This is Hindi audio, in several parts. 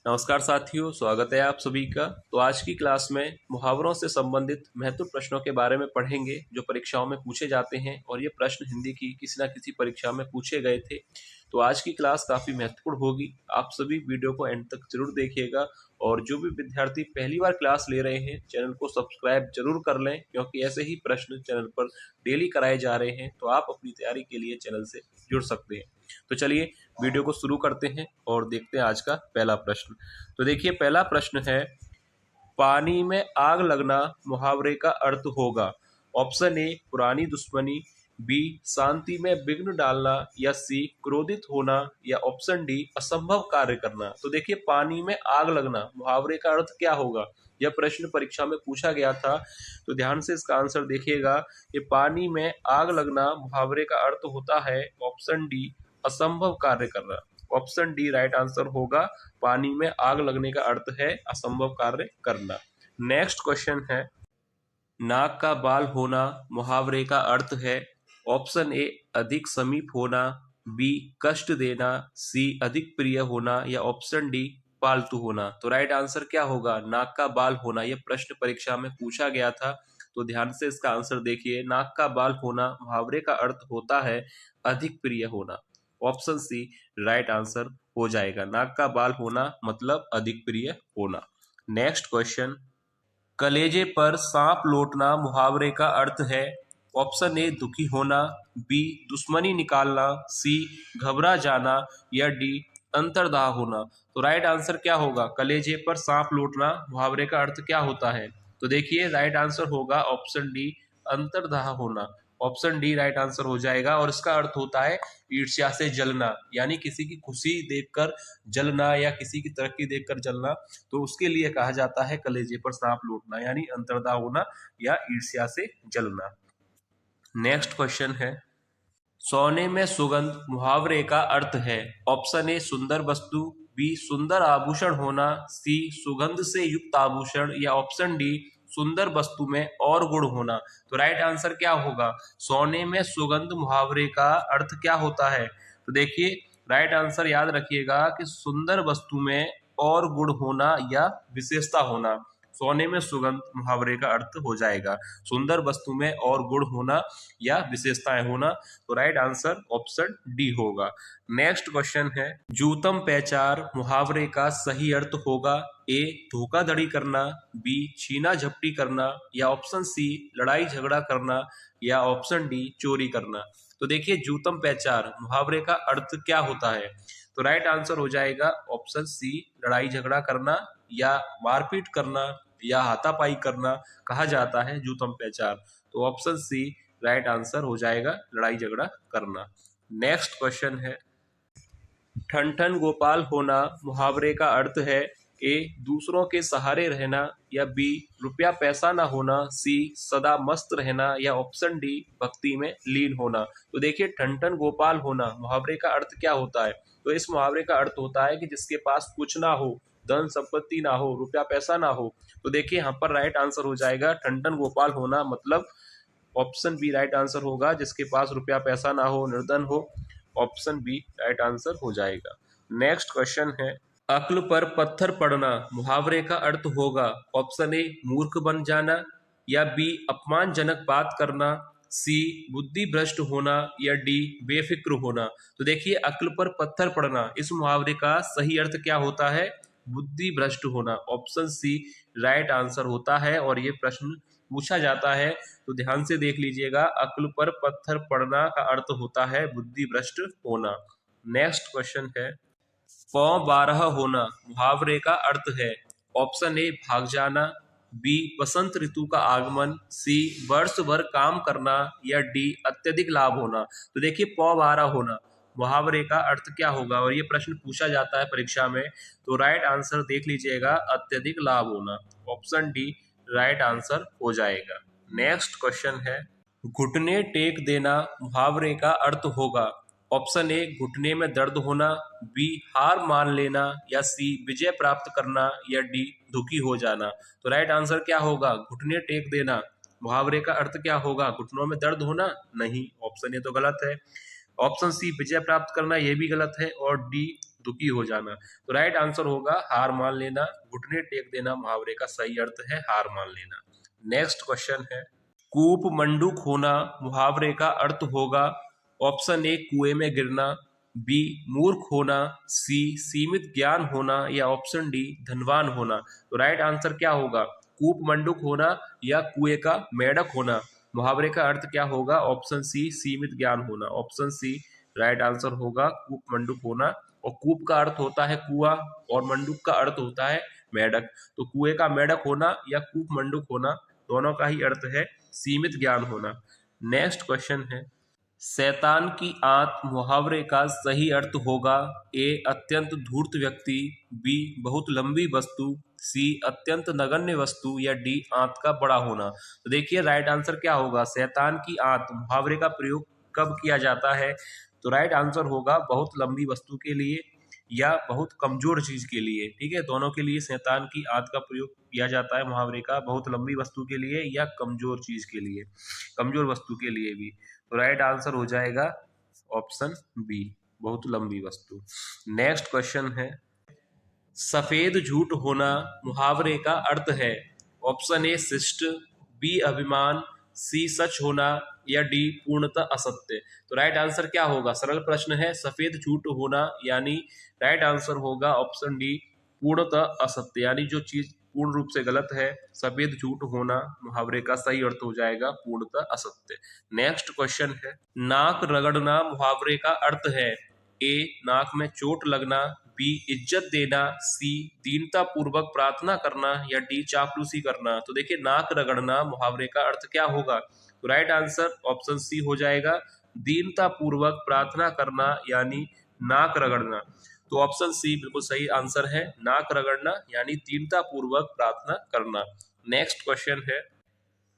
नमस्कार साथियों, स्वागत है आप सभी का। तो आज की क्लास में मुहावरों से संबंधित महत्वपूर्ण प्रश्नों के बारे में पढ़ेंगे जो परीक्षाओं में पूछे जाते हैं और ये प्रश्न हिंदी की किसी न किसी परीक्षा में पूछे गए थे। तो आज की क्लास काफ़ी महत्वपूर्ण होगी। आप सभी वीडियो को एंड तक जरूर देखिएगा और जो भी विद्यार्थी पहली बार क्लास ले रहे हैं चैनल को सब्सक्राइब जरूर कर लें, क्योंकि ऐसे ही प्रश्न चैनल पर डेली कराए जा रहे हैं। तो आप अपनी तैयारी के लिए चैनल से जुड़ सकते हैं। तो चलिए वीडियो को शुरू करते हैं और देखते हैं आज का पहला प्रश्न। तो देखिए, पहला प्रश्न है, पानी में आग लगना मुहावरे का अर्थ होगा। ऑप्शन ए पुरानी दुश्मनी, बी शांति में विघ्न डालना, या सी क्रोधित होना, या ऑप्शन डी असंभव कार्य करना। तो देखिए, पानी में आग लगना मुहावरे का अर्थ क्या होगा। यह प्रश्न परीक्षा में पूछा गया था, तो ध्यान से इसका आंसर देखिएगा। ये पानी में आग लगना मुहावरे का अर्थ होता है ऑप्शन डी असंभव कार्य करना। ऑप्शन डी राइट आंसर होगा। पानी में आग लगने का अर्थ है असंभव कार्य करना। नेक्स्ट क्वेश्चन है, नाक का बाल होना मुहावरे का अर्थ है। ऑप्शन ए अधिक समीप होना, बी कष्ट देना, सी अधिक प्रिय होना, या ऑप्शन डी पालतू होना। तो राइट आंसर क्या होगा? नाक का बाल होना। यह प्रश्न परीक्षा में पूछा गया था, तो ध्यान से इसका आंसर देखिए। नाक का बाल होना मुहावरे का अर्थ होता है अधिक प्रिय होना। ऑप्शन सी राइट आंसर हो जाएगा। नाक का बाल होना मतलब अधिक प्रिय होना। नेक्स्ट क्वेश्चन, कलेजे पर सांप लौटना मुहावरे का अर्थ है। ऑप्शन ए दुखी होना, बी दुश्मनी निकालना, सी घबरा जाना, या डी अंतर्दाह होना। तो राइट आंसर क्या होगा? कलेजे पर सांप लौटना मुहावरे का अर्थ क्या होता है? तो देखिए, राइट आंसर होगा ऑप्शन डी अंतर्दाह होना। ऑप्शन डी राइट आंसर हो जाएगा और इसका अर्थ होता है ईर्ष्या से जलना, यानी किसी की खुशी देखकर जलना या किसी की तरक्की देखकर जलना। तो उसके लिए कहा जाता है कलेजे पर सांप लौटना, यानी अंतर्दाह होना या ईर्ष्या से जलना। नेक्स्ट क्वेश्चन है, सोने में सुगंध मुहावरे का अर्थ है। ऑप्शन ए सुंदर वस्तु, बी सुंदर आभूषण होना, सी सुगंध से युक्त आभूषण, या ऑप्शन डी सुंदर वस्तु में और गुण होना। तो राइट आंसर क्या होगा? सोने में सुगंध मुहावरे का अर्थ क्या होता है? तो देखिए, राइट आंसर याद रखिएगा कि सुंदर वस्तु में और गुण होना या विशेषता होना। सोने में सुगंध मुहावरे का अर्थ हो जाएगा सुंदर वस्तु में और गुण होना या विशेषताएं होना। तो राइट आंसर ऑप्शन डी होगा। नेक्स्ट क्वेश्चन है, जूतम पैचार मुहावरे का सही अर्थ होगा। ए धोखाधड़ी करना, बी छीना झपटी करना, या ऑप्शन सी लड़ाई झगड़ा करना, या ऑप्शन डी चोरी करना। तो देखिए, जूतम पैचार मुहावरे का अर्थ क्या होता है? तो राइट आंसर हो जाएगा ऑप्शन सी लड़ाई झगड़ा करना या मारपीट करना या हाथापाई करना कहा जाता है जूतम पैचार। तो ऑप्शन सी राइट आंसर हो जाएगा लड़ाई झगड़ा करना। नेक्स्ट क्वेश्चन है, ठन ठन गोपाल होना मुहावरे का अर्थ है। ए दूसरों के सहारे रहना, या बी रुपया पैसा ना होना, सी सदा मस्त रहना, या ऑप्शन डी भक्ति में लीन होना। तो देखिए, ठन ठन गोपाल होना मुहावरे का अर्थ क्या होता है? तो इस मुहावरे का अर्थ होता है कि जिसके पास कुछ ना हो, धन संपत्ति ना हो, रुपया पैसा ना हो। तो देखिए, यहाँ पर राइट आंसर हो जाएगा ठन ठन गोपाल होना मतलब ऑप्शन बी राइट आंसर होगा, जिसके पास रुपया पैसा ना हो, निर्धन हो। ऑप्शन बी राइट आंसर हो जाएगा। नेक्स्ट क्वेश्चन है, अक्ल पर पत्थर पड़ना मुहावरे का अर्थ होगा। ऑप्शन ए मूर्ख बन जाना, या बी अपमानजनक बात करना, सी बुद्धि भ्रष्ट होना, या डी बेफिक्र होना। तो देखिए, अक्ल पर पत्थर पड़ना इस मुहावरे का सही अर्थ क्या होता है? बुद्धि भ्रष्ट होना। ऑप्शन सी राइट आंसर होता है और ये प्रश्न पूछा जाता है, तो ध्यान से देख लीजिएगा। अक्ल पर पत्थर पड़ना का अर्थ होता है बुद्धि भ्रष्ट होना। नेक्स्ट क्वेश्चन है, पौ बारह होना मुहावरे का अर्थ है। ऑप्शन ए भाग जाना, बी बसंत ऋतु का आगमन, सी वर्ष भर काम करना, या डी अत्यधिक लाभ होना। तो देखिए, पौ बारह होना मुहावरे का अर्थ क्या होगा और ये प्रश्न पूछा जाता है परीक्षा में। तो राइट आंसर देख लीजिएगा, अत्यधिक लाभ होना। ऑप्शन डी राइट आंसर हो जाएगा। नेक्स्ट क्वेश्चन है, घुटने टेक देना मुहावरे का अर्थ होगा। ऑप्शन ए घुटने में दर्द होना, बी हार मान लेना, या सी विजय प्राप्त करना, या डी दुखी हो जाना। तो राइट आंसर क्या होगा? घुटने टेक देना मुहावरे का अर्थ क्या होगा? घुटनों में दर्द होना? नहीं, ऑप्शन ए तो गलत है। ऑप्शन सी विजय प्राप्त करना, यह भी गलत है, और डी दुखी हो जाना। तो राइट आंसर होगा हार मान लेना, घुटने टेक देना मुहावरे का सही अर्थ है हार मान लेना। नेक्स्ट क्वेश्चन है, कूप मंडूक होना मुहावरे का अर्थ होगा ऑप्शन ए कुएं में गिरना, बी मूर्ख होना, सी सीमित ज्ञान होना या ऑप्शन डी धनवान होना। तो राइट आंसर क्या होगा, कूप मंडूक होना या कुएं का मेढक होना। मुहावरे का अर्थ क्या होगा, ऑप्शन सी सीमित ज्ञान होना, ऑप्शन सी राइट आंसर होगा कूप मंडूक होना। और कूप का अर्थ होता है कुआं और मंडूक का अर्थ होता है मेढक। तो कुएं का मेढक होना या कूप मंडूक होना दोनों का ही अर्थ है सीमित ज्ञान होना। नेक्स्ट क्वेश्चन है, शैतान की आंत मुहावरे का सही अर्थ होगा ए अत्यंत धूर्त व्यक्ति, बी बहुत लंबी वस्तु, सी अत्यंत नगण्य वस्तु या डी आंत का बड़ा होना। तो देखिए राइट आंसर क्या होगा, शैतान की आंत मुहावरे का प्रयोग कब किया जाता है। तो राइट आंसर होगा बहुत लंबी वस्तु के लिए या बहुत कमजोर चीज के लिए। ठीक है, दोनों के लिए शैतान की आंत का प्रयोग किया जाता है मुहावरे का, बहुत लंबी वस्तु के लिए या कमजोर चीज के लिए, कमजोर वस्तु के लिए भी। तो राइट आंसर हो जाएगा ऑप्शन बी बहुत लंबी वस्तु। नेक्स्ट क्वेश्चन है, सफेद झूठ होना मुहावरे का अर्थ है ऑप्शन ए शिष्ट, बी अभिमान, सी सच होना या डी पूर्णतः असत्य। तो राइट आंसर क्या होगा, सरल प्रश्न है, सफेद झूठ होना यानी राइट आंसर होगा ऑप्शन डी पूर्णतः असत्य, यानी जो चीज पूर्ण रूप से गलत है, सफेद झूठ होना मुहावरे का सही अर्थ हो जाएगा पूर्णतः असत्य। नेक्स्ट क्वेश्चन है, नाक रगड़ना मुहावरे का अर्थ है ए नाक में चोट लगना, बी इज्जत देना, सी दीनता पूर्वक प्रार्थना करना या डी चापलूसी करना। तो देखिए नाक रगड़ना मुहावरे का अर्थ क्या होगा, तो राइट आंसर ऑप्शन सी हो जाएगा दीनता पूर्वक प्रार्थना करना यानी नाक रगड़ना। तो ऑप्शन सी बिल्कुल सही आंसर है, नाक रगड़ना यानी दीनता पूर्वक प्रार्थना करना। नेक्स्ट क्वेश्चन है,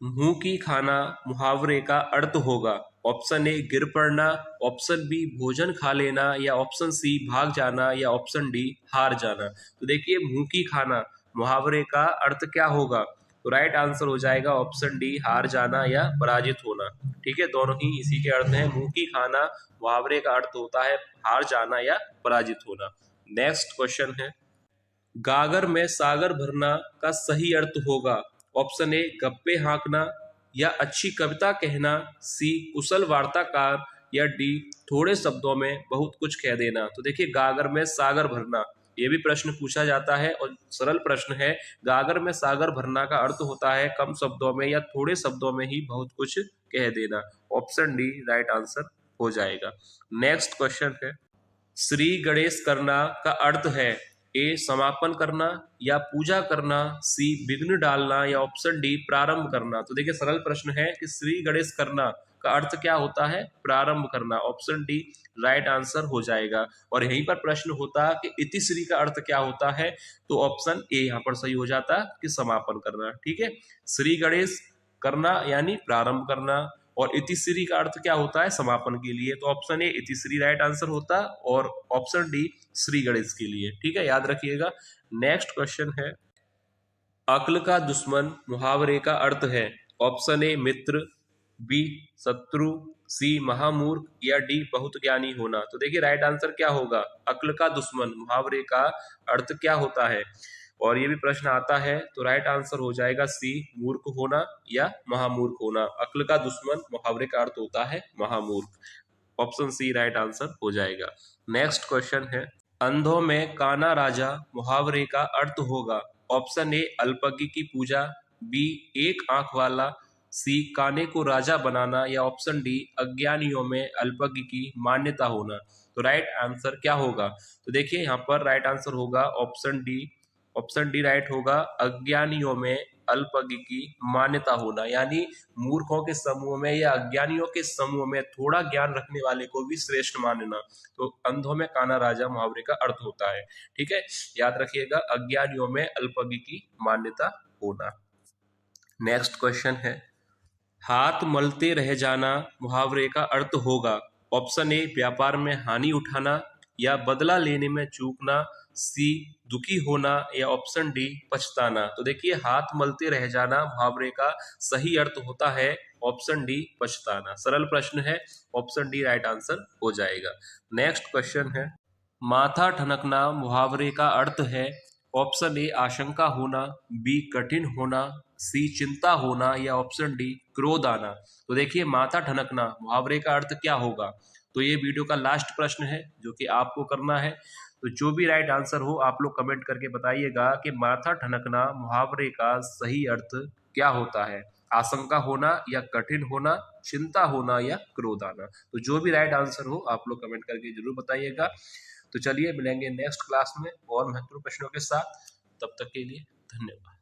मुंह की खाना मुहावरे का अर्थ होगा ऑप्शन ए गिर पड़ना, ऑप्शन बी भोजन खा लेना या ऑप्शन सी भाग जाना या ऑप्शन डी हार जाना। तो देखिए मुंह की खाना मुहावरे का अर्थ क्या होगा, तो राइट आंसर हो जाएगा ऑप्शन डी हार जाना या पराजित होना। ठीक है, दोनों ही इसी के अर्थ हैं, मुंह की खाना मुहावरे का अर्थ होता है हार जाना या पराजित होना। नेक्स्ट क्वेश्चन है, गागर में सागर भरना का सही अर्थ होगा ऑप्शन ए गप्पे हाँकना या अच्छी कविता कहना, सी कुशल वार्ताकार या डी थोड़े शब्दों में बहुत कुछ कह देना। तो देखिए गागर में सागर भरना ये भी प्रश्न पूछा जाता है और सरल प्रश्न है, गागर में सागर भरना का अर्थ होता है कम शब्दों में या थोड़े शब्दों में ही बहुत कुछ कह देना। ऑप्शन डी राइट आंसर हो जाएगा। नेक्स्ट क्वेश्चन है, श्री गणेश करना का अर्थ है ए समापन करना या पूजा करना, सी विघ्न डालना या ऑप्शन डी प्रारंभ करना। तो देखिए सरल प्रश्न है कि श्री गणेश करना का अर्थ क्या होता है, प्रारंभ करना, ऑप्शन डी राइट आंसर हो जाएगा। और यहीं पर प्रश्न होता कि इतिश्री का अर्थ क्या होता है, तो ऑप्शन ए यहाँ पर सही हो जाता कि समापन करना। ठीक है, श्री गणेश करना यानी प्रारंभ करना और इतिश्री का अर्थ क्या होता है, समापन के लिए। तो ऑप्शन ए इतिश्री राइट आंसर होता और ऑप्शन डी श्री गणेश के लिए। ठीक है, याद रखिएगा। नेक्स्ट क्वेश्चन है, अक्ल का दुश्मन मुहावरे का अर्थ है ऑप्शन ए मित्र, बी शत्रु, सी महामूर्ख या डी बहुत ज्ञानी होना। तो देखिए राइट आंसर क्या होगा, अक्ल का दुश्मन मुहावरे का अर्थ क्या होता है, और ये भी प्रश्न आता है तो राइट आंसर हो जाएगा सी मूर्ख होना या महामूर्ख होना। अक्ल का दुश्मन मुहावरे का अर्थ होता है महामूर्ख, ऑप्शन सी राइट आंसर हो जाएगा। नेक्स्ट क्वेश्चन है, अंधों में काना राजा मुहावरे का अर्थ होगा ऑप्शन ए अल्पज्ञ की पूजा, बी एक आंख वाला, सी काने को राजा बनाना या ऑप्शन डी अज्ञानियों में अल्पज्ञ की मान्यता होना। तो राइट आंसर क्या होगा, तो देखिए यहाँ पर राइट आंसर होगा option D, option D right होगा अज्ञानियों में अल्पज्ञ की मान्यता होना, यानी मूर्खों के समूह में या अज्ञानियों के समूह में थोड़ा ज्ञान रखने वाले को भी श्रेष्ठ मानना। तो अंधों में काना राजा मुहावरे का अर्थ होता है। ठीक है, याद रखिएगा अज्ञानियों में अल्पज्ञ की मान्यता होना। नेक्स्ट क्वेश्चन है, हाथ मलते रह जाना मुहावरे का अर्थ होगा ऑप्शन ए व्यापार में हानि उठाना या बदला लेने में चूकना, सी दुखी होना या ऑप्शन डी पछताना। तो देखिए हाथ मलते रह जाना मुहावरे का सही अर्थ होता है ऑप्शन डी पछताना। सरल प्रश्न है, ऑप्शन डी राइट आंसर हो जाएगा। नेक्स्ट क्वेश्चन है, माथा ठनकना मुहावरे का अर्थ है। ऑप्शन ए आशंका होना, बी कठिन होना, सी चिंता होना या ऑप्शन डी क्रोध आना। तो देखिए माथा ठनकना मुहावरे का अर्थ क्या होगा। तो ये वीडियो का लास्ट प्रश्न है जो कि आपको करना है। तो जो भी राइट आंसर हो आप लोग कमेंट करके बताइएगा कि माथा ठनकना मुहावरे का सही अर्थ क्या होता है। आशंका होना या कठिन होना, चिंता होना या क्रोध आना। तो जो भी राइट आंसर हो आप लोग कमेंट करके जरूर बताइएगा। तो चलिए मिलेंगे नेक्स्ट क्लास में और महत्वपूर्ण प्रश्नों के साथ। तब तक के लिए धन्यवाद।